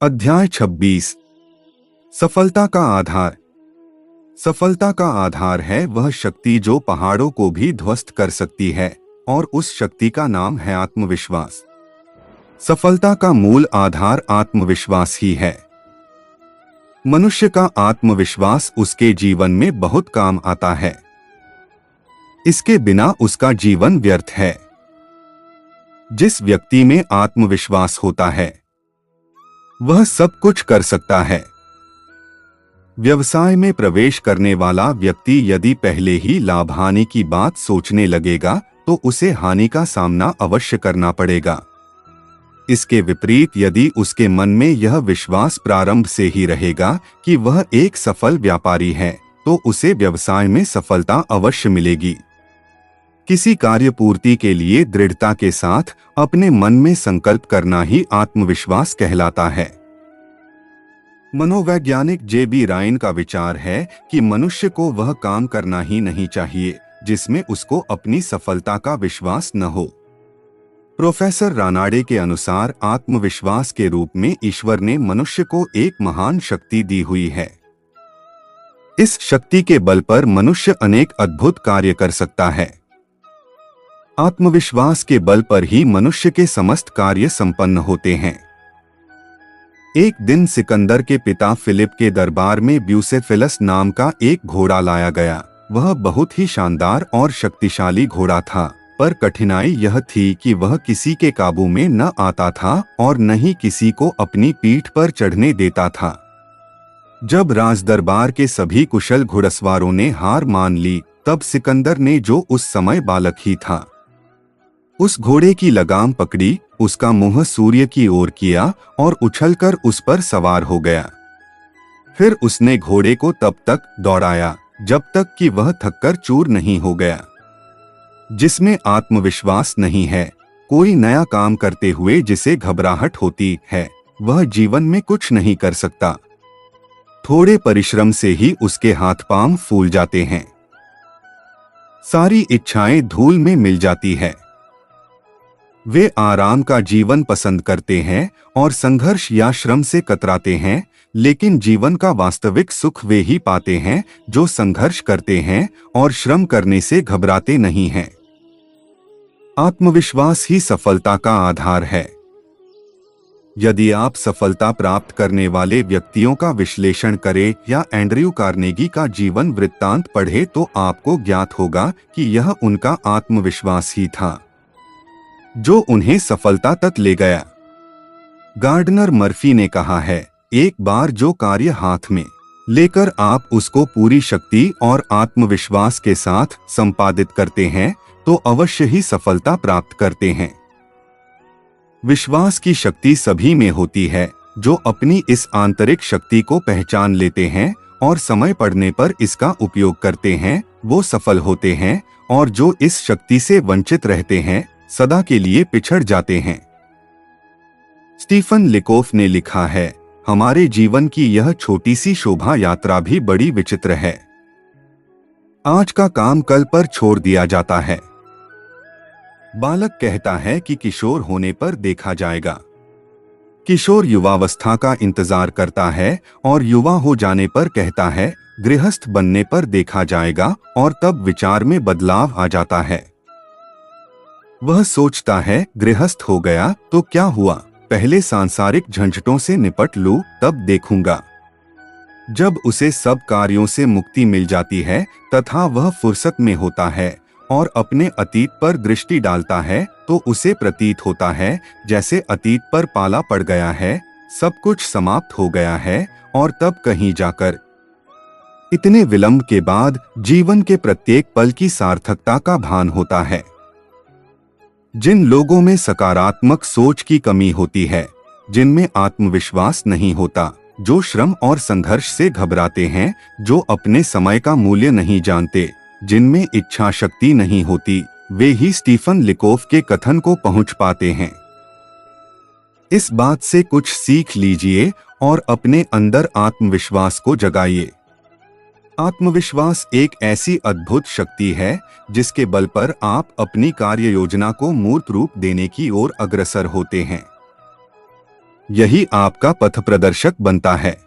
अध्याय 26। सफलता का आधार। सफलता का आधार है वह शक्ति जो पहाड़ों को भी ध्वस्त कर सकती है, और उस शक्ति का नाम है आत्मविश्वास। सफलता का मूल आधार आत्मविश्वास ही है। मनुष्य का आत्मविश्वास उसके जीवन में बहुत काम आता है। इसके बिना उसका जीवन व्यर्थ है। जिस व्यक्ति में आत्मविश्वास होता है वह सब कुछ कर सकता है। व्यवसाय में प्रवेश करने वाला व्यक्ति यदि पहले ही लाभ हानि की बात सोचने लगेगा तो उसे हानि का सामना अवश्य करना पड़ेगा। इसके विपरीत यदि उसके मन में यह विश्वास प्रारंभ से ही रहेगा कि वह एक सफल व्यापारी है तो उसे व्यवसाय में सफलता अवश्य मिलेगी। किसी कार्य पूर्ति के लिए दृढ़ता के साथ अपने मन में संकल्प करना ही आत्मविश्वास कहलाता है। मनोवैज्ञानिक जे.बी. रायन का विचार है कि मनुष्य को वह काम करना ही नहीं चाहिए जिसमें उसको अपनी सफलता का विश्वास न हो। प्रोफेसर रानाडे के अनुसार आत्मविश्वास के रूप में ईश्वर ने मनुष्य को एक महान शक्ति दी हुई है। इस शक्ति के बल पर मनुष्य अनेक अद्भुत कार्य कर सकता है। आत्मविश्वास के बल पर ही मनुष्य के समस्त कार्य संपन्न होते हैं। एक दिन सिकंदर के पिता फिलिप के दरबार में ब्यूसेफिलस नाम का एक घोड़ा लाया गया। वह बहुत ही शानदार और शक्तिशाली घोड़ा था, पर कठिनाई यह थी कि वह किसी के काबू में न आता था और न ही किसी को अपनी पीठ पर चढ़ने देता था। जब राजदरबार के सभी कुशल घुड़सवारों ने हार मान ली, तब सिकंदर ने, जो उस समय बालक ही था, उस घोड़े की लगाम पकड़ी, उसका मुंह सूर्य की ओर किया और उछलकर उस पर सवार हो गया। फिर उसने घोड़े को तब तक दौड़ाया जब तक कि वह थककर चूर नहीं हो गया। जिसमें आत्मविश्वास नहीं है, कोई नया काम करते हुए जिसे घबराहट होती है, वह जीवन में कुछ नहीं कर सकता। थोड़े परिश्रम से ही उसके हाथ पांव फूल जाते हैं। सारी इच्छाएं धूल में मिल जाती है। वे आराम का जीवन पसंद करते हैं और संघर्ष या श्रम से कतराते हैं, लेकिन जीवन का वास्तविक सुख वे ही पाते हैं जो संघर्ष करते हैं और श्रम करने से घबराते नहीं हैं। आत्मविश्वास ही सफलता का आधार है। यदि आप सफलता प्राप्त करने वाले व्यक्तियों का विश्लेषण करें या एंड्रयू कार्नेगी का जीवन वृत्तांत पढ़े तो आपको ज्ञात होगा कि यह उनका आत्मविश्वास ही था जो उन्हें सफलता तक ले गया। गार्डनर मर्फी ने कहा है, एक बार जो कार्य हाथ में लेकर आप उसको पूरी शक्ति और आत्मविश्वास के साथ संपादित करते हैं तो अवश्य ही सफलता प्राप्त करते हैं। विश्वास की शक्ति सभी में होती है जो अपनी इस आंतरिक शक्ति को पहचान लेते हैं और समय पड़ने पर इसका उपयोग करते हैं, वो सफल होते हैं, और जो इस शक्ति से वंचित रहते हैं सदा के लिए पिछड़ जाते हैं। स्टीफन लिकोफ ने लिखा है, हमारे जीवन की यह छोटी सी शोभा यात्रा भी बड़ी विचित्र है। आज का काम कल पर छोड़ दिया जाता है। बालक कहता है कि किशोर होने पर देखा जाएगा। किशोर युवावस्था का इंतजार करता है और युवा हो जाने पर कहता है गृहस्थ बनने पर देखा जाएगा, और तब विचार में बदलाव आ जाता है। वह सोचता है गृहस्थ हो गया तो क्या हुआ, पहले सांसारिक झंझटों से निपट लूं तब देखूंगा। जब उसे सब कार्यों से मुक्ति मिल जाती है तथा वह फुर्सत में होता है और अपने अतीत पर दृष्टि डालता है तो उसे प्रतीत होता है जैसे अतीत पर पाला पड़ गया है, सब कुछ समाप्त हो गया है, और तब कहीं जाकर इतने विलंब के बाद जीवन के प्रत्येक पल की सार्थकता का भान होता है। जिन लोगों में सकारात्मक सोच की कमी होती है, जिनमें आत्मविश्वास नहीं होता, जो श्रम और संघर्ष से घबराते हैं, जो अपने समय का मूल्य नहीं जानते, जिनमें इच्छा शक्ति नहीं होती, वे ही स्टीफन लिकोफ के कथन को पहुंच पाते हैं। इस बात से कुछ सीख लीजिए और अपने अंदर आत्मविश्वास को जगाइए। आत्मविश्वास एक ऐसी अद्भुत शक्ति है जिसके बल पर आप अपनी कार्य योजना को मूर्त रूप देने की ओर अग्रसर होते हैं। यही आपका पथ प्रदर्शक बनता है।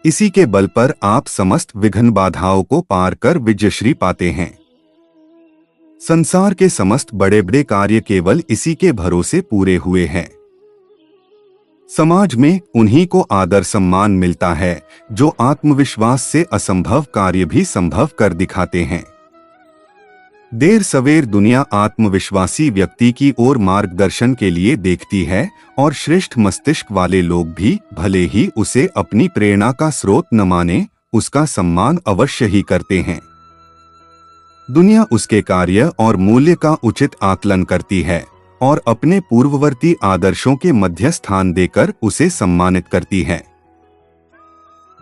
इसी के बल पर आप समस्त विघ्न बाधाओं को पार कर विजयश्री पाते हैं। संसार के समस्त बड़े बड़े कार्य केवल इसी के भरोसे पूरे हुए हैं। समाज में उन्हीं को आदर सम्मान मिलता है जो आत्मविश्वास से असंभव कार्य भी संभव कर दिखाते हैं। देर सवेर दुनिया आत्मविश्वासी व्यक्ति की ओर मार्गदर्शन के लिए देखती है और श्रेष्ठ मस्तिष्क वाले लोग भी भले ही उसे अपनी प्रेरणा का स्रोत न माने, उसका सम्मान अवश्य ही करते हैं। दुनिया उसके कार्य और मूल्य का उचित आकलन करती है और अपने पूर्ववर्ती आदर्शों के मध्य स्थान देकर उसे सम्मानित करती है।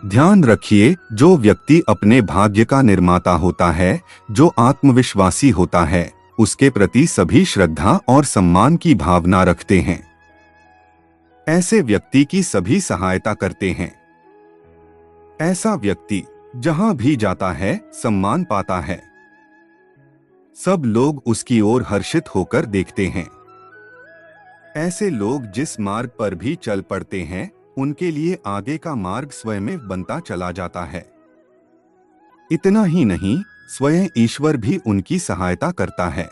ध्यान रखिए, जो व्यक्ति अपने भाग्य का निर्माता होता है, जो आत्मविश्वासी होता है, उसके प्रति सभी श्रद्धा और सम्मान की भावना रखते हैं। ऐसे व्यक्ति की सभी सहायता करते हैं। ऐसा व्यक्ति जहां भी जाता है सम्मान पाता है। सब लोग उसकी ओर हर्षित होकर देखते हैं। ऐसे लोग जिस मार्ग पर भी चल पड़ते हैं, उनके लिए आगे का मार्ग स्वयं बनता चला जाता है। इतना ही नहीं, स्वयं ईश्वर भी उनकी सहायता करता है।